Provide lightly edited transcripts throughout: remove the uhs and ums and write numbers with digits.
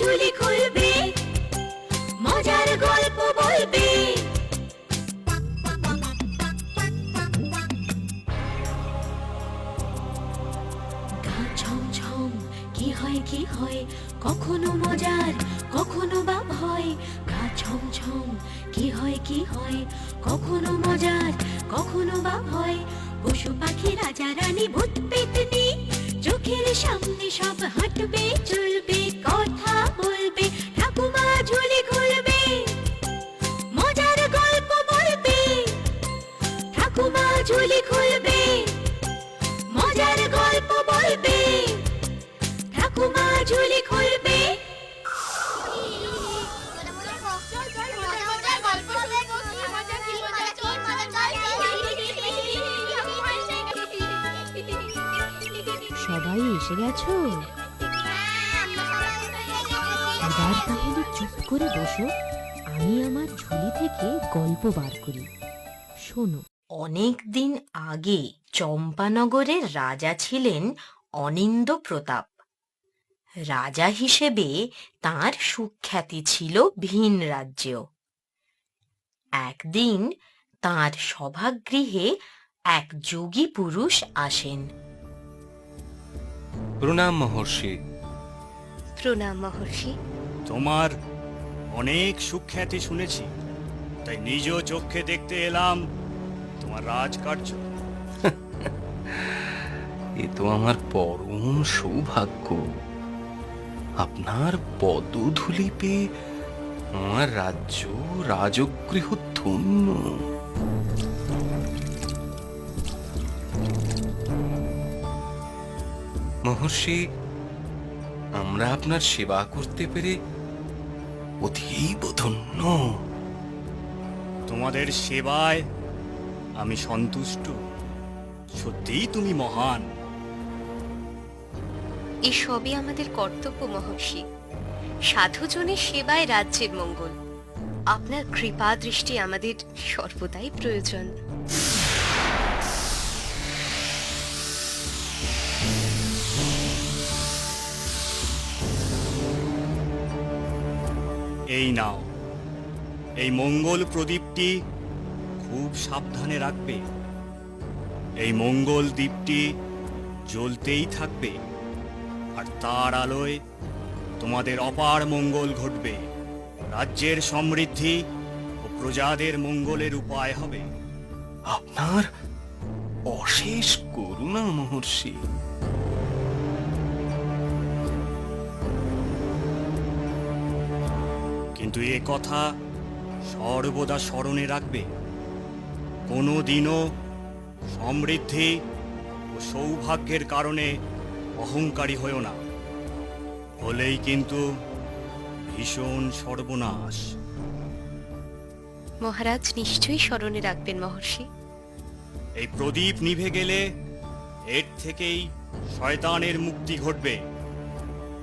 ঝুলি খুলবে, মজার গল্প বলবে। গা ছমছম কি হয় কি হয়, কখনো মজার কখনো বা ভয়। গা ছমছম কি হয় কি হয়, কখনো মজার কখনো বা ভয়। পশু পাখি রাজা রানী ভূত পেতনি, চোখের সামনে সব হাঁটবে চলবে, কথা বলবে, ঠাকুমা ঝুলি খুলবে, মজার গল্প বলবে। ঠাকুমা ঝুলি খুলবে, মজার গল্প বলবে। ঠাকুমা ঝুলি খুলবে। সবাই এসে গেছো? এবার তাহলে চুপ করে বসো, আমি আমার ঝুলি থেকে গল্প বার করি। শোনো। অনেক দিন আগে চম্পানগরের রাজা ছিলেন অনিন্দ্য প্রতাপ। রাজা হিসেবে তাঁর সুখ্যাতি ছিল ভিন রাজ্যেও। একদিন তাঁর সভাগৃহে এক যোগী পুরুষ আসেন। প্রণাম মহর্ষি। প্রণাম মহর্ষি। তোমার অনেক সুখ্যাতি শুনেছি, তাই নিজ চোখে দেখতে এলাম তোমার রাজকার্য। এ তো আমার পরম সৌভাগ্য। আপনার পদধূলি পেয়ে আমার রাজ্য রাজগৃহ ধন্য। মহর্ষি, আমরা আপনার সেবা করতে পেরে অতীব ধন্য। তোমাদের সেবায় আমি সন্তুষ্ট। সত্যিই তুমি মহান। এসবই আমাদের কর্তব্য মহর্ষি। সাধুজনের সেবায় রাজ্যের মঙ্গল। আপনার কৃপা দৃষ্টি আমাদের সর্বদাই প্রয়োজন। এই নাও, এই মঙ্গল প্রদীপটি খুব সাবধানে রাখবে। এই মঙ্গল দ্বীপটি জ্বলতেই থাকবে, আর তার আলোয় তোমাদের অপার মঙ্গল ঘটবে। রাজ্যের সমৃদ্ধি ও প্রজাদের মঙ্গলের উপায় হবে। আপনার অশেষ করুণা মহর্ষি। কিন্তু এ কথা সর্বদা স্মরণে রাখবে, কোনো দিনও সমৃদ্ধি ও সৌভাগ্যের কারণে অহংকারী হয়েও না, হলেই কিন্তু ভীষণ সর্বনাশ। মহারাজ নিশ্চয়ই স্মরণে রাখবেন মহর্ষি। এই প্রদীপ নিভে গেলে এর থেকেই শয়তানের মুক্তি ঘটবে,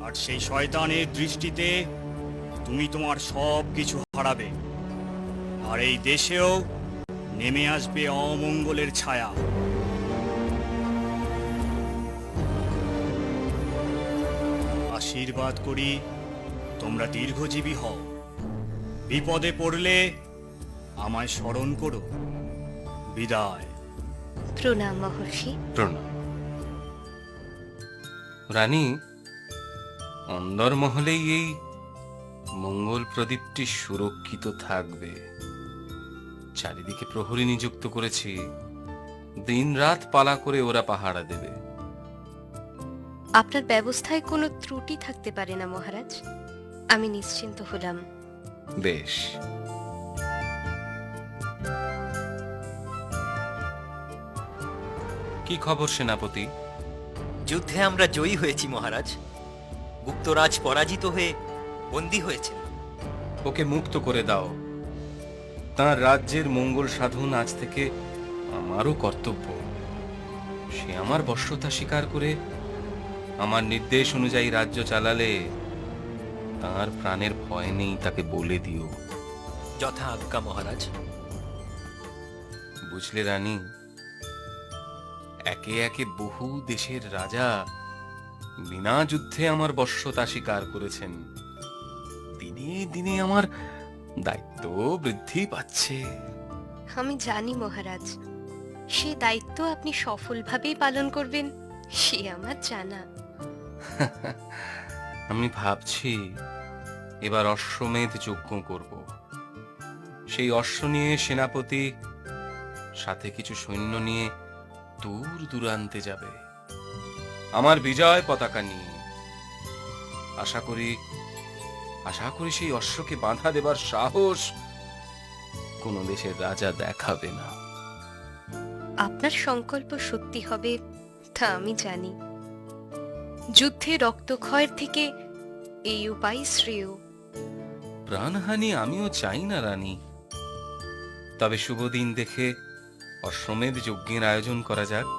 আর সেই শয়তানের দৃষ্টিতে তুমি তোমার সব কিছু হারাবে, আর এই দেশেও নেমে আসবে অমঙ্গলের ছায়া। আশীর্বাদ করি তোমরা দীর্ঘজীবী হও। বিপদে পড়লে আমায় স্মরণ করো। বিদায়। প্রণাম মহর্ষি। প্রণাম। রানী, অন্দরমহলেই এই মঙ্গল প্রদীপটি সুরক্ষিত থাকবে। চারিদিকে প্রহরী নিযুক্ত করেছি, দিন রাত পালা করে ওরা পাহারা দেবে। আপনার ব্যবস্থায় কোনো ত্রুটি থাকতে পারে না মহারাজ। আমি নিশ্চিন্ত হলাম। বেশ। কি খবর সেনাপতি? যুদ্ধে আমরা জয়ী হয়েছি মহারাজ। গুপ্তরাজ পরাজিত হয়ে বন্দী হয়েছে। ওকে মুক্ত করে দাও। তার রাজ্যের মঙ্গল সাধন আজ থেকে আমারও কর্তব্য। সে আমার বশ্যতা স্বীকার করে আমার নির্দেশ অনুযায়ী রাজ্য চালালে তার প্রাণের ভয় নেই, তাকে বলে দিও। যথা আজ্ঞা মহারাজ। বুঝলে রানী, একে একে বহু দেশের রাজা বিনা যুদ্ধে আমার বশ্যতা স্বীকার করেছেন। দিনে দিনে আমার দায়িত্ব বৃদ্ধি পাচ্ছে। আমি জানি মহারাজ, সে দায়িত্ব আপনি সফলভাবেই পালন করবেন, সে আমার জানা। আমি ভাবছি এবার অশ্বমেধ যজ্ঞ করব। সেই অশ্ব নিয়ে সেনাপতি সাথে কিছু সৈন্য নিয়ে দূর দূরান্তে যাবে আমার বিজয় পতাকা নিয়ে। আশা করি সেই অশ্বকে বাধা দেবার সাহস কোন দেশের রাজা দেখাবে না। আপনার সংকল্প সত্যি হবে তা আমি জানি। যুদ্ধে রক্তক্ষয়ের থেকে এই উপায় শ্রেয়। প্রাণহানি আমিও চাই না রানী, তবে শুভ দিন দেখে অশ্বমেধ যজ্ঞের আয়োজন করা যাক।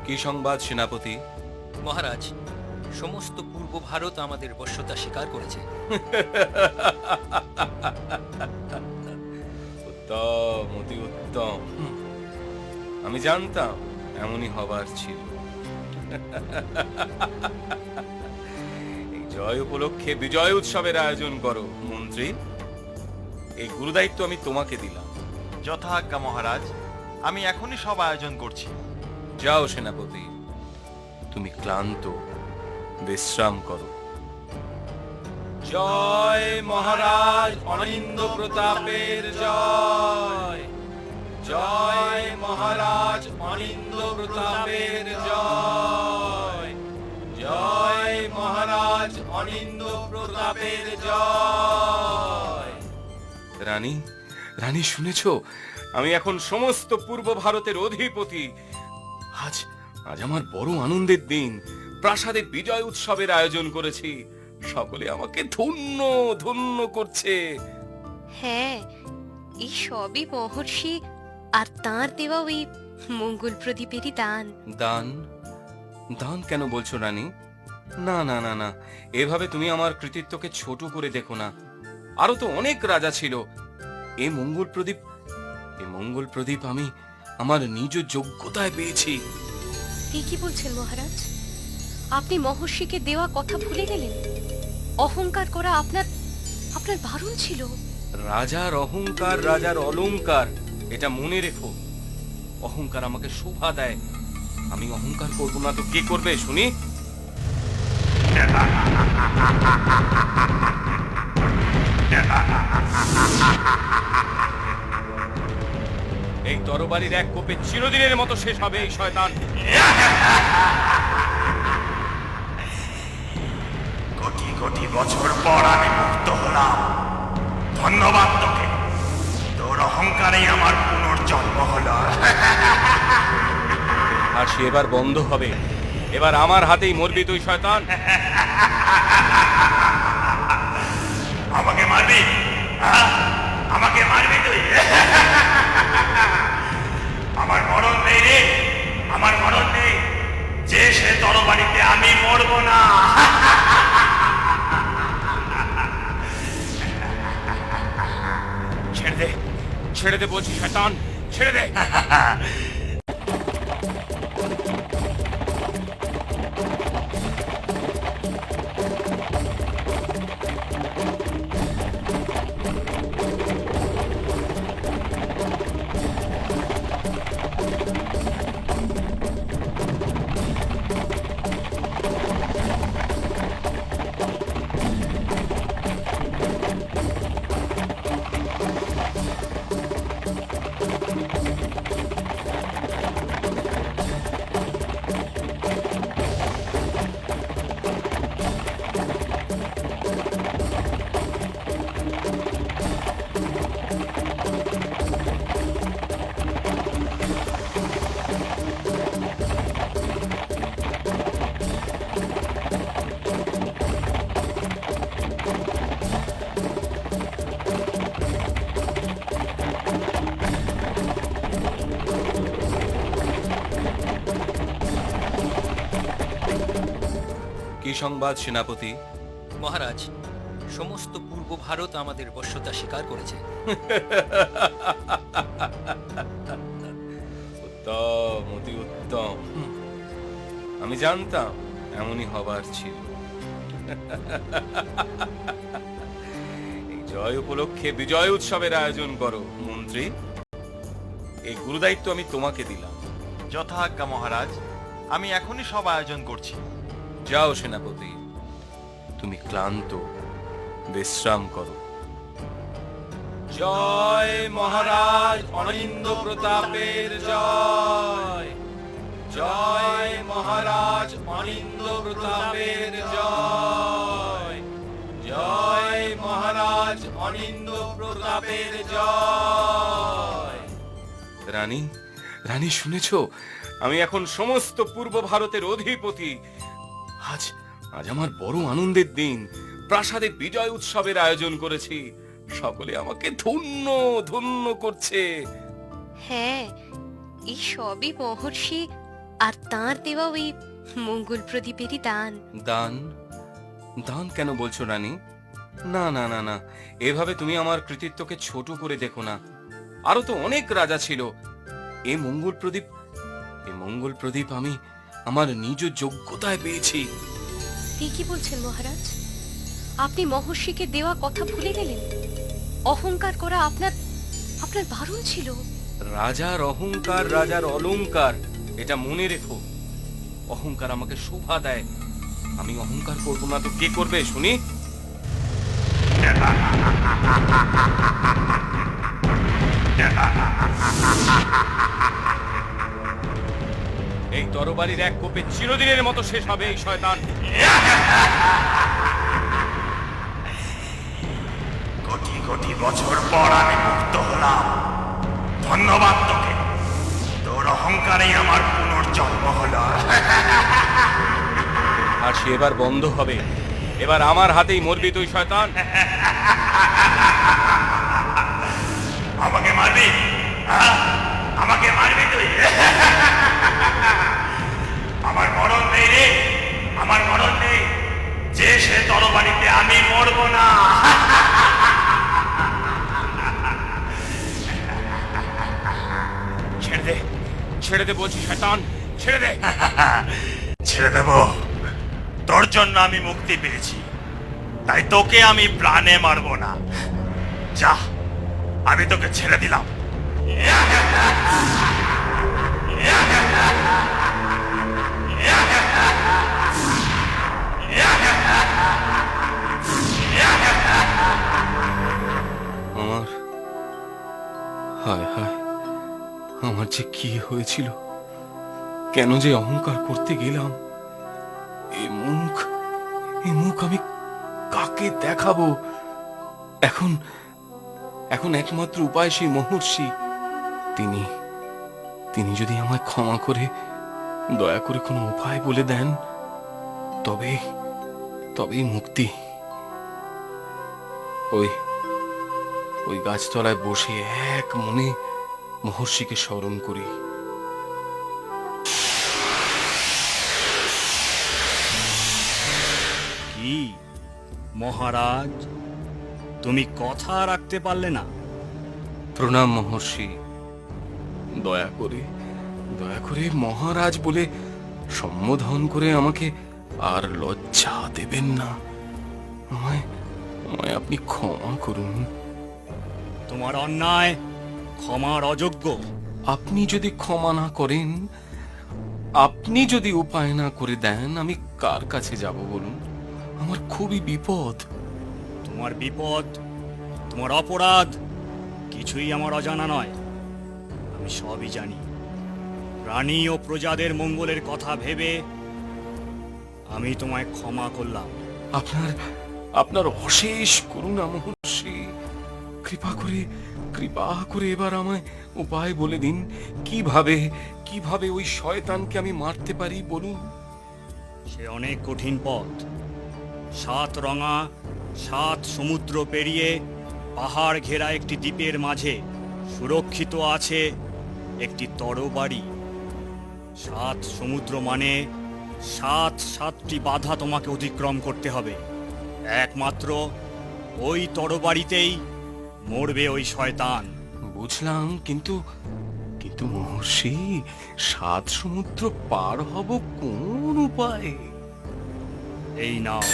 কি সংবাদ সেনাপতি? মহারাজ, সমস্ত পূর্ব ভারত আমাদের বশ্যতা স্বীকার করেছে। উত্তম, অতি উত্তম। আমি জানতাম এমনই হবার ছিল। এই জয় উপলক্ষে বিজয় উৎসবের আয়োজন করো মন্ত্রী। এই গুরুদায়িত্ব আমি তোমাকে দিলাম। যথাজ্ঞা মহারাজ, আমি এখনই সব আয়োজন করছি। যাও সেনাপতি, তুমি ক্লান্ত, বিশ্রাম করো। জয় মহারাজ অনিন্দ প্রতাপের জয়। জয় মহারাজ অনিন্দ প্রতাপের জয়। জয় মহারাজ অনিন্দ প্রতাপের জয়। রানী, রানী শুনেছ? আমি এখন সমস্ত পূর্ব ভারতের অধিপতি। আজ আজ আমার বড় আনন্দের দিন। প্রাসাদে বিজয় উৎসবের আয়োজন করেছি। সকলে আমাকে ধন্য ধন্য করছে। হ্যাঁ, এই সবই মহর্ষি আর তাঁর দেওয়া ওই মঙ্গল প্রদীপেরই দান। দান? দান কেন বলছো রানী? না না না না, এভাবে তুমি আমার কৃতিত্বকে ছোট করে দেখো না। আরো তো অনেক রাজা ছিল। এই মঙ্গল প্রদীপ আমি আমার নিজ যোগ্যতায় পেয়েছি। এই কি বলছেন মহারাজ? আপনি মহর্ষিকে দেওয়া কথা ভুলে গেলেন? অহংকার করা আপনার বারণ ছিল। রাজার অহংকার রাজার অলংকার, এটা মনে রেখো। অহংকার আমাকে শোভা দেয়। আমি অহংকার করব না তো কে করবে শুনি? এই তরবারির এক কোপে চিরদিনের মতো শেষ হবে এই শয়তান। কোটি কোটি বছর পর আমি মুক্ত হলাম। ধন্যবাদ তোকে। তোর অহংকারেই আমার পুনর্জন্ম হলো। আর সে এবার বন্ধ হবে। এবার আমার হাতেই মরবি তুই শয়তান। আমাকে মারবি? হ্যাঁ? আমাকে মারবি তুই? আমার মরণ নেই রে, আমার মরণ নেই। যে সে তরবারিতে আমি মরবো না। ছেড়ে দে, ছেড়ে দে বলছি শয়তান, ছেড়ে দে। কি সংবাদ সেনাপতি? মহারাজ, সমস্ত পূর্ব ভারত আমাদের বশ্যতা স্বীকার করেছে। উত্তম, অতি উত্তম। আমি জানতাম এমনই হবার ছিল। এই জয় উপলক্ষে বিজয় উৎসবের আয়োজন করো মন্ত্রী। এই গুরুদায়িত্ব আমি তোমাকে দিলাম। যথাজ্ঞা মহারাজ, আমি এখনই সব আয়োজন করছি। যাও সেনাপতি, তুমি ক্লান্ত, বিশ্রাম করো। জয় মহারাজ অনিন্দ প্রতাপের জয়। জয় মহারাজ অনিন্দ প্রতাপের জয়। জয় মহারাজ অনিন্দ প্রতাপের জয়। রানী, রানী শুনেছো? আমি এখন সমস্ত পূর্ব ভারতের অধিপতি। আজ আজ আমার বড় আনন্দের দিন। প্রাসাদে বিজয় উৎসবের আয়োজন করেছি। সকলে আমাকে ধন্য ধন্য করছে। হ্যাঁ, এই সবই মহর্ষি আর তাঁর দেওয়া ওই মঙ্গল প্রদীপেরই দান। দান? দান কেন বলছো রানী? না না না না, এভাবে তুমি আমার কৃতিত্বকে ছোট করে দেখো না। আরো তো অনেক রাজা ছিল। এই মঙ্গল প্রদীপ আমি আমার নিজ যোগ্যতায় পেয়েছি। কি বলছেন মহারাজ? আপনি মহর্ষিকে দেওয়া কথা ভুলে গেলেন? অহংকার করা আপনার আপনার বারণ ছিল। রাজার অহংকার রাজার অলংকার, এটা মনে রেখো। অহংকার আমাকে শোভা দেয়। আমি অহংকার করবো না তো কে করবে শুনি? এই তরবারির এক কোপে চিরদিনের মতো শেষ হবে এই শয়তান। কোটি কোটি বছর পর আমি মুক্ত হলাম। ধন্যবাদ তোকে। তোর অহংকারেই আমার পুনর্জন্ম হলো। আর সে এবার বন্ধ হবে। এবার আমার হাতেই মরবি তুই শয়তান। আমাকে মারবি? হ্যাঁ? আমাকে মারবি তুই? আমার মরণ নেই রে, আমার মরণ নেই। যে সে তরবারিতে আমি মরবো না। ছেড়ে দে, ছেড়ে দে বলছি শয়তান, ছেড়ে দে। ছেড়ে দেব? তোর জন্য আমি মুক্তি পেয়েছি, তাই তোকে আমি প্রাণে মারবো না। যা, আমি তোকে ছেড়ে দিলাম। আমার হায় হায়, আমার যে কি হয়েছিল, কেন যে অহংকার করতে গেলাম। এই মুখ আমি কাকে দেখাবো? এখন এখন একমাত্র উপায় সেই মহর্ষি। তিনি যদি আমায় ক্ষমা করে দয়া করে কোনো উপায় বলে দেন, তবে তবেই মুক্তি। ওই ওই গাছতলায় বসে এক মনে মহর্ষিকে স্মরণ করি। কি মহারাজ, তুমি কথা রাখতে পারলে না? প্রণাম মহর্ষি। দয়া করে মহারাজ বলে সম্বোধন করে আমাকে আর লজ্জা দেবেন না। আমায় আমায় আপনি ক্ষমা করুন। তোমার অন্যায় ক্ষমার অযোগ্য। আপনি যদি ক্ষমা না করেন, আপনি যদি উপায় না করে দেন, আমি কার কাছে যাব বলুন? আমার খুবই বিপদ। তোমার বিপদ, তোমার অপরাধ কিছুই আমার অজানা নয়। আমি সবই জানি। প্রাণী ও প্রজাদের মঙ্গলের কথা ভেবে আমি তোমায় ক্ষমা করলাম। আপনার অশেষ করুণা মহর্ষি। কৃপা করে এবার আমায় উপায় বলে দিন। কিভাবে ওই শয়তানকে আমি মারতে পারি বলুন? সে অনেক কঠিন পথ। 7 রঙা 7 সমুদ্র পেরিয়ে পাহাড় ঘেরা একটি দ্বীপের মাঝে সুরক্ষিত আছে একটি তরবারি। 7 সমুদ্র মানে 7টি বাধা তোমাকে অতিক্রম করতে হবে। একমাত্র ওই তরবারিতেই মরবে ওই শয়তান। বুঝলাম, কিন্তু মহর্ষি, 7 সমুদ্র পার হব কোন উপায়ে? এই নাও,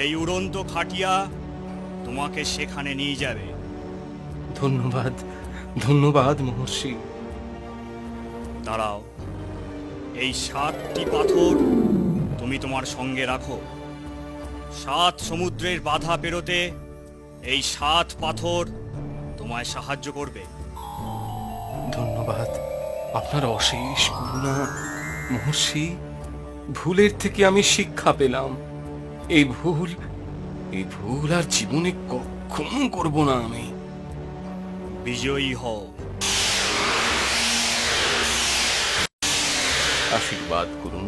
এই উড়ন্ত খাটিয়া তোমাকে সেখানে নিয়ে যাবে। ধন্যবাদ মহর্ষি। দাঁড়াও, এই 7টি পাথর তুমি তোমার সঙ্গে রাখো। 7 সমুদ্রের বাধা পেরোতে এই 7 পাথর তোমায় সাহায্য করবে। ধন্যবাদ, আপনার অশেষ করুণা মহর্ষি। ভুলের থেকে আমি শিক্ষা পেলাম। এই ভুল আর জীবনে কখনো করব না আমি। বিজয়ী হও। আশীর্বাদ করুন।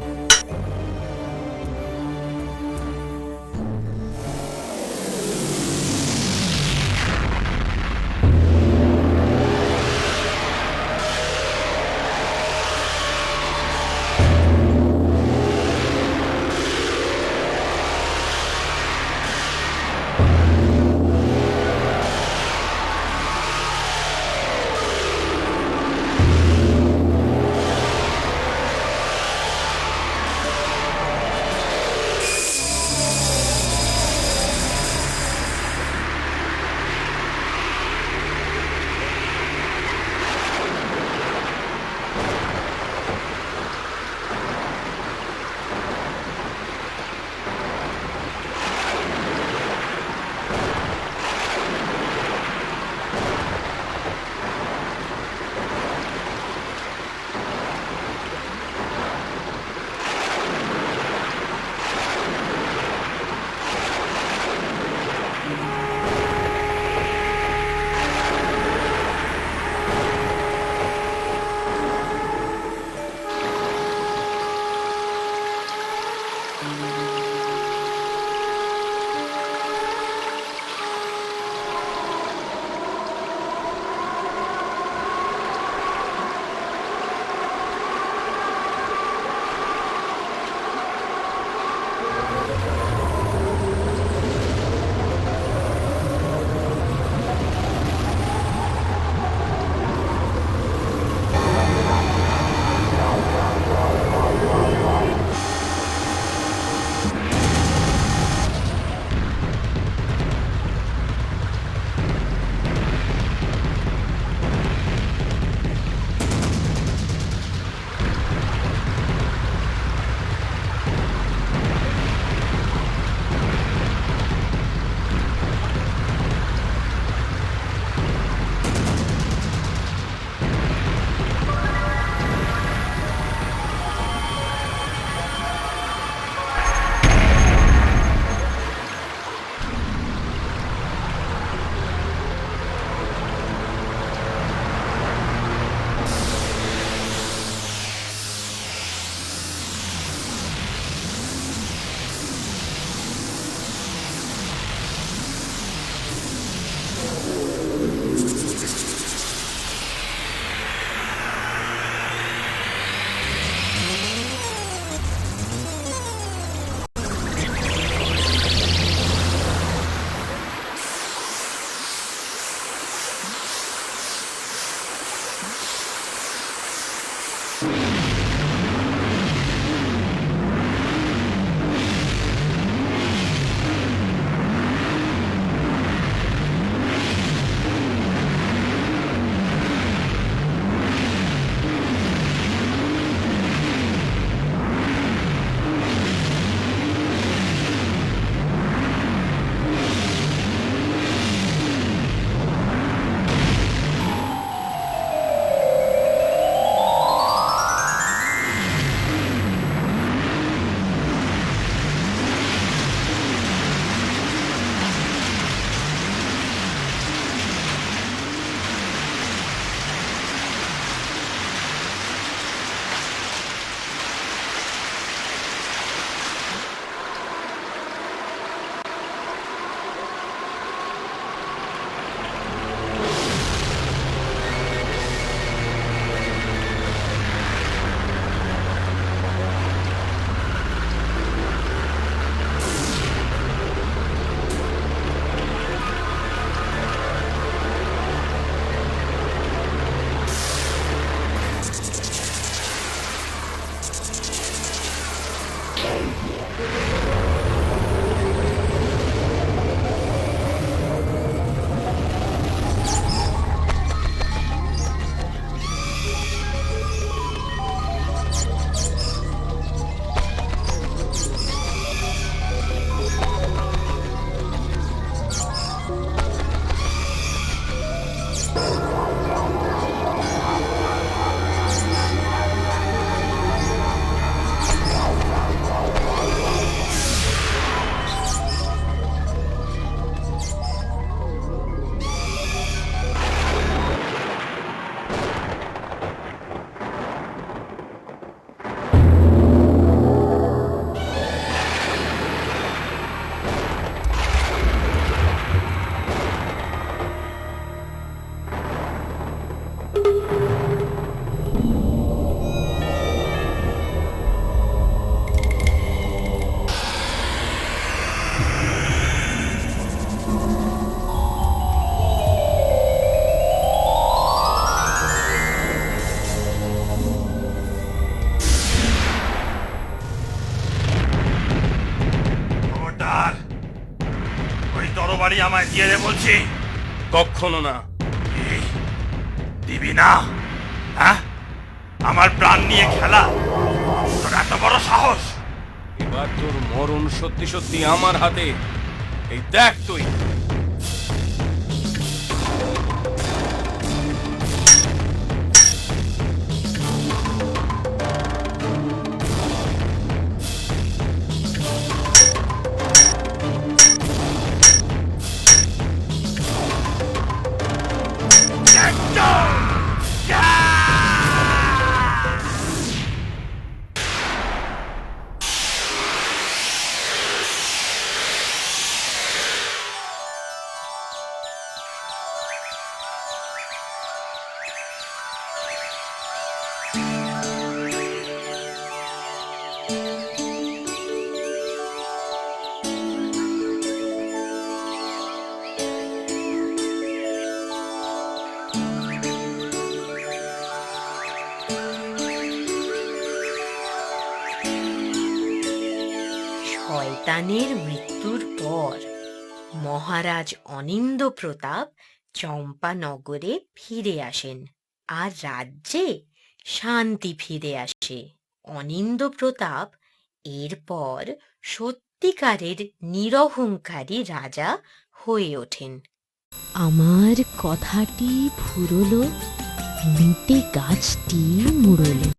দিয়ে দে বলছি। কখনো না। কি? দিবি না? হ্যাঁ, আমার প্রাণ নিয়ে খেলা? তোর এত বড় সাহস? এবার তোর মরণ সত্যি সত্যি আমার হাতে। এই দেখ তুই। শয়তানের মৃত্যুর পর মহারাজ অনিন্দ্য প্রতাপ চম্পানগরে ফিরে আসেন, আর রাজ্যে শান্তি ফিরে আসে। অনিন্দ্য প্রতাপ এরপর সত্যিকারের নিরহংকারী রাজা হয়ে ওঠেন। আমার কথাটি ফুরলো, মিটে গাছটি মুড়লো।